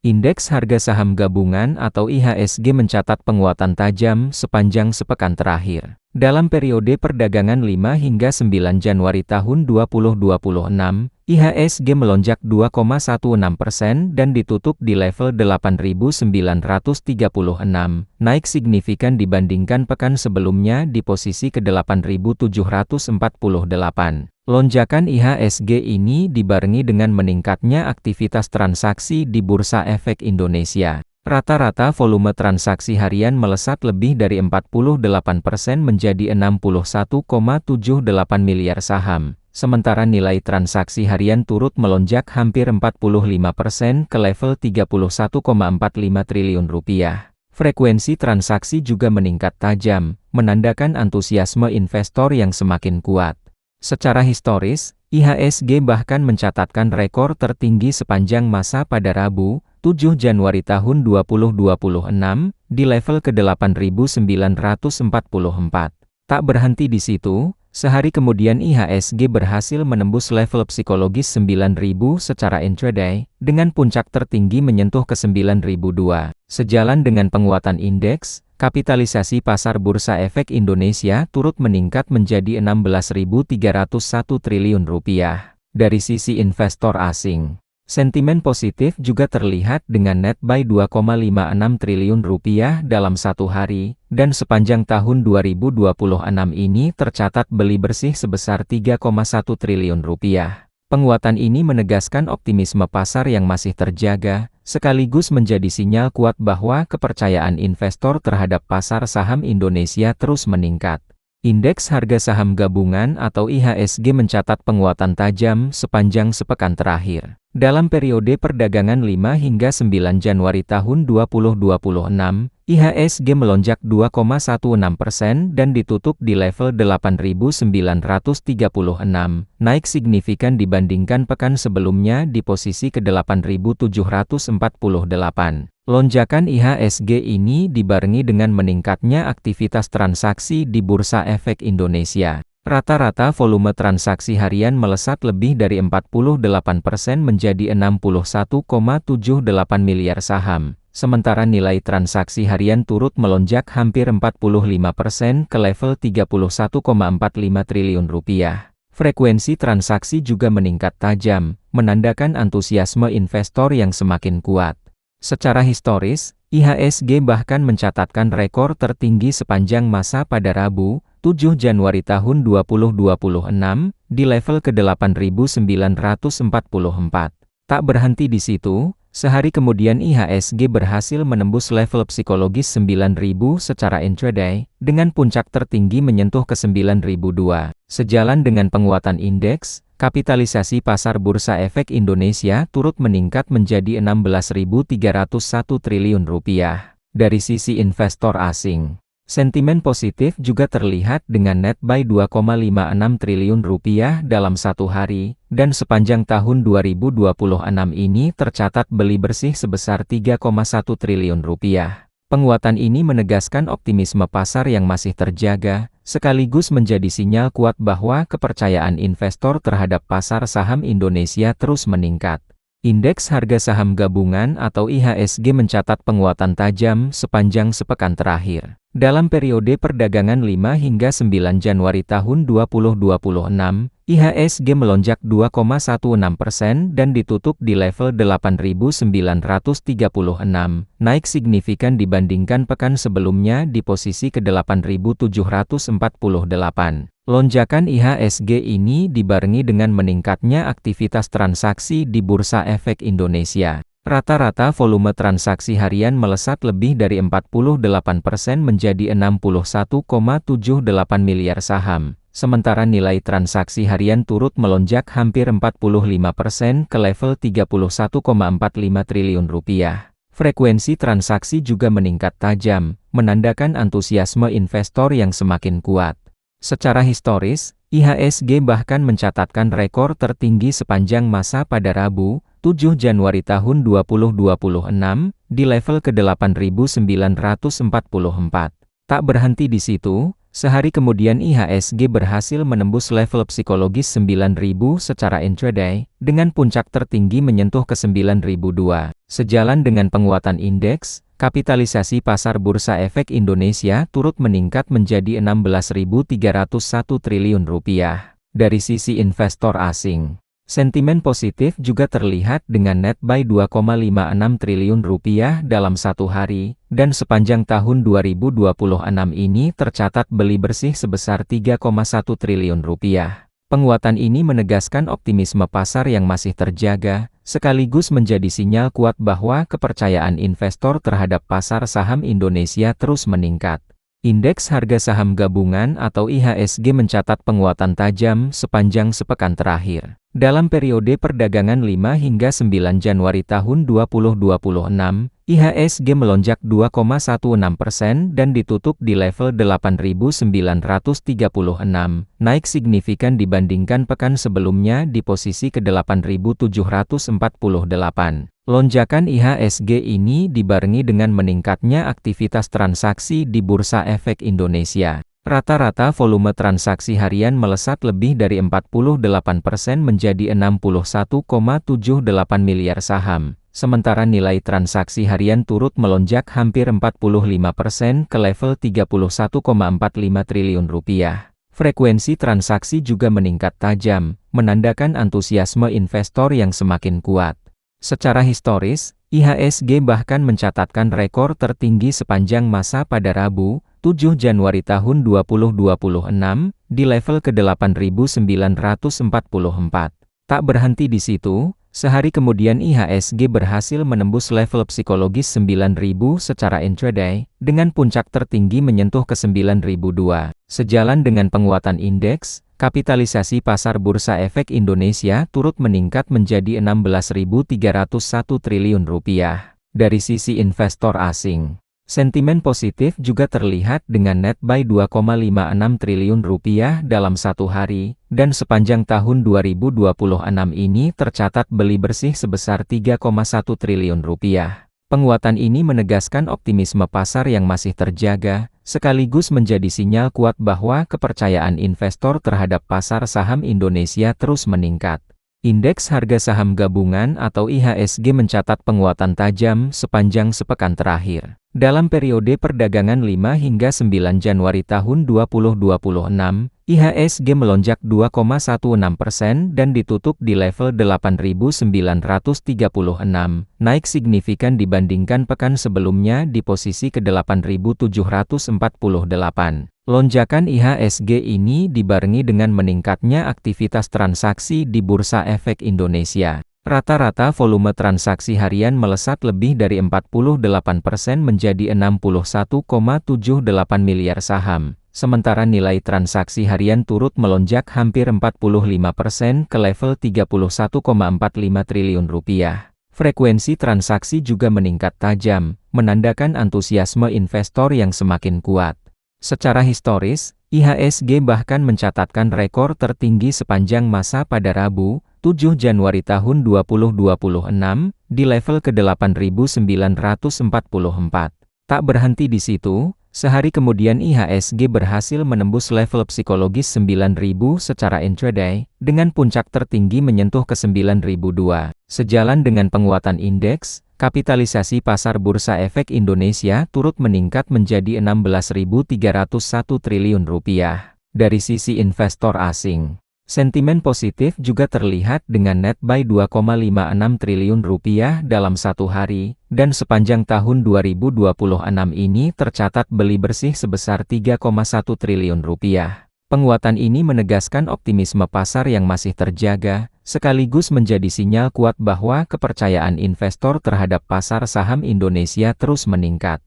Indeks harga saham gabungan atau IHSG mencatat penguatan tajam sepanjang sepekan terakhir. Dalam periode perdagangan 5 hingga 9 Januari tahun 2026, IHSG melonjak 2,16% dan ditutup di level 8.936, naik signifikan dibandingkan pekan sebelumnya di posisi ke-8.748. Lonjakan IHSG ini dibarengi dengan meningkatnya aktivitas transaksi di Bursa Efek Indonesia. Rata-rata volume transaksi harian melesat lebih dari 48% menjadi 61,78 miliar saham, sementara nilai transaksi harian turut melonjak hampir 45% ke level 31,45 triliun rupiah. Frekuensi transaksi juga meningkat tajam, menandakan antusiasme investor yang semakin kuat. Secara historis, IHSG bahkan mencatatkan rekor tertinggi sepanjang masa pada Rabu, 7 Januari tahun 2026, di level ke-8.944. Tak berhenti di situ, sehari kemudian IHSG berhasil menembus level psikologis 9.000 secara intraday, dengan puncak tertinggi menyentuh ke 9.002. Sejalan dengan penguatan indeks, kapitalisasi pasar Bursa Efek Indonesia turut meningkat menjadi 16.301 triliun rupiah. Dari sisi investor asing, sentimen positif juga terlihat dengan net buy 2,56 triliun rupiah dalam satu hari, dan sepanjang tahun 2026 ini tercatat beli bersih sebesar 3,1 triliun rupiah. Penguatan ini menegaskan optimisme pasar yang masih terjaga, sekaligus menjadi sinyal kuat bahwa kepercayaan investor terhadap pasar saham Indonesia terus meningkat. Indeks harga saham gabungan atau IHSG mencatat penguatan tajam sepanjang sepekan terakhir. Dalam periode perdagangan 5 hingga 9 Januari tahun 2026, IHSG melonjak 2,16% dan ditutup di level 8.936, naik signifikan dibandingkan pekan sebelumnya di posisi ke-8.748. Lonjakan IHSG ini dibarengi dengan meningkatnya aktivitas transaksi di Bursa Efek Indonesia. Rata-rata volume transaksi harian melesat lebih dari 48% menjadi 61,78 miliar saham, sementara nilai transaksi harian turut melonjak hampir 45% ke level 31,45 triliun rupiah. Frekuensi transaksi juga meningkat tajam, menandakan antusiasme investor yang semakin kuat. Secara historis, IHSG bahkan mencatatkan rekor tertinggi sepanjang masa pada Rabu, 7 Januari tahun 2026, di level ke-8.944. Tak berhenti di situ, sehari kemudian IHSG berhasil menembus level psikologis 9.000 secara intraday, dengan puncak tertinggi menyentuh ke 9.002. Sejalan dengan penguatan indeks, kapitalisasi pasar Bursa Efek Indonesia turut meningkat menjadi 16.301 triliun rupiah. Dari sisi investor asing, sentimen positif juga terlihat dengan net buy 2,56 triliun rupiah dalam satu hari, dan sepanjang tahun 2026 ini tercatat beli bersih sebesar 3,1 triliun rupiah. Penguatan ini menegaskan optimisme pasar yang masih terjaga, sekaligus menjadi sinyal kuat bahwa kepercayaan investor terhadap pasar saham Indonesia terus meningkat. Indeks harga saham gabungan atau IHSG mencatat penguatan tajam sepanjang sepekan terakhir. Dalam periode perdagangan 5 hingga 9 Januari tahun 2026, IHSG melonjak 2,16% dan ditutup di level 8.936, naik signifikan dibandingkan pekan sebelumnya di posisi ke-8.748. Lonjakan IHSG ini dibarengi dengan meningkatnya aktivitas transaksi di Bursa Efek Indonesia. Rata-rata volume transaksi harian melesat lebih dari 48% menjadi 61,78 miliar saham, sementara nilai transaksi harian turut melonjak hampir 45% ke level 31,45 triliun rupiah. Frekuensi transaksi juga meningkat tajam, menandakan antusiasme investor yang semakin kuat. Secara historis, IHSG bahkan mencatatkan rekor tertinggi sepanjang masa pada Rabu, 7 Januari tahun 2026, di level ke-8.944. Tak berhenti di situ, Sehari kemudian IHSG berhasil menembus level psikologis 9.000 secara intraday, dengan puncak tertinggi menyentuh ke 9.002. Sejalan dengan penguatan indeks, kapitalisasi pasar Bursa Efek Indonesia turut meningkat menjadi Rp16.301 triliun. Dari sisi investor asing, sentimen positif juga terlihat dengan net buy Rp2,56 triliun dalam satu hari, dan sepanjang tahun 2026 ini tercatat beli bersih sebesar Rp3,1 triliun. Penguatan ini menegaskan optimisme pasar yang masih terjaga, sekaligus menjadi sinyal kuat bahwa kepercayaan investor terhadap pasar saham Indonesia terus meningkat. Indeks harga saham gabungan atau IHSG mencatat penguatan tajam sepanjang sepekan terakhir. Dalam periode perdagangan 5 hingga 9 Januari tahun 2026, IHSG melonjak 2,16% dan ditutup di level 8.936, naik signifikan dibandingkan pekan sebelumnya di posisi ke-8.748. Lonjakan IHSG ini dibarengi dengan meningkatnya aktivitas transaksi di Bursa Efek Indonesia. Rata-rata volume transaksi harian melesat lebih dari 48% menjadi 61,78 miliar saham, sementara nilai transaksi harian turut melonjak hampir 45% ke level Rp31,45 triliun. Frekuensi transaksi juga meningkat tajam, menandakan antusiasme investor yang semakin kuat. Secara historis, IHSG bahkan mencatatkan rekor tertinggi sepanjang masa pada Rabu, 7 Januari tahun 2026, di level ke-8.944. Tak berhenti di situ, sehari kemudian IHSG berhasil menembus level psikologis 9.000 secara intraday, dengan puncak tertinggi menyentuh ke 9.002. Sejalan dengan penguatan indeks, kapitalisasi pasar Bursa Efek Indonesia turut meningkat menjadi Rp16.301 triliun. Dari sisi investor asing, sentimen positif juga terlihat dengan net buy Rp2,56 triliun dalam satu hari, dan sepanjang tahun 2026 ini tercatat beli bersih sebesar Rp3,1 triliun. Penguatan ini menegaskan optimisme pasar yang masih terjaga, sekaligus menjadi sinyal kuat bahwa kepercayaan investor terhadap pasar saham Indonesia terus meningkat. Indeks harga saham gabungan atau IHSG mencatat penguatan tajam sepanjang sepekan terakhir. Dalam periode perdagangan 5 hingga 9 Januari tahun 2026, IHSG melonjak 2,16% dan ditutup di level 8.936, naik signifikan dibandingkan pekan sebelumnya di posisi ke-8.748. Lonjakan IHSG ini dibarengi dengan meningkatnya aktivitas transaksi di Bursa Efek Indonesia. Rata-rata volume transaksi harian melesat lebih dari 48% menjadi 61,78 miliar saham, sementara nilai transaksi harian turut melonjak hampir 45% ke level Rp31,45 triliun. Frekuensi transaksi juga meningkat tajam, menandakan antusiasme investor yang semakin kuat. Secara historis, IHSG bahkan mencatatkan rekor tertinggi sepanjang masa pada Rabu, 7 Januari tahun 2026, di level ke-8.944. Tak berhenti di situ, sehari kemudian IHSG berhasil menembus level psikologis 9.000 secara intraday, dengan puncak tertinggi menyentuh ke 9.002. Sejalan dengan penguatan indeks, kapitalisasi pasar Bursa Efek Indonesia turut meningkat menjadi Rp16.301 triliun. Dari sisi investor asing, sentimen positif juga terlihat dengan net buy Rp2,56 triliun dalam satu hari, dan sepanjang tahun 2026 ini tercatat beli bersih sebesar Rp3,1 triliun. Penguatan ini menegaskan optimisme pasar yang masih terjaga, sekaligus menjadi sinyal kuat bahwa kepercayaan investor terhadap pasar saham Indonesia terus meningkat.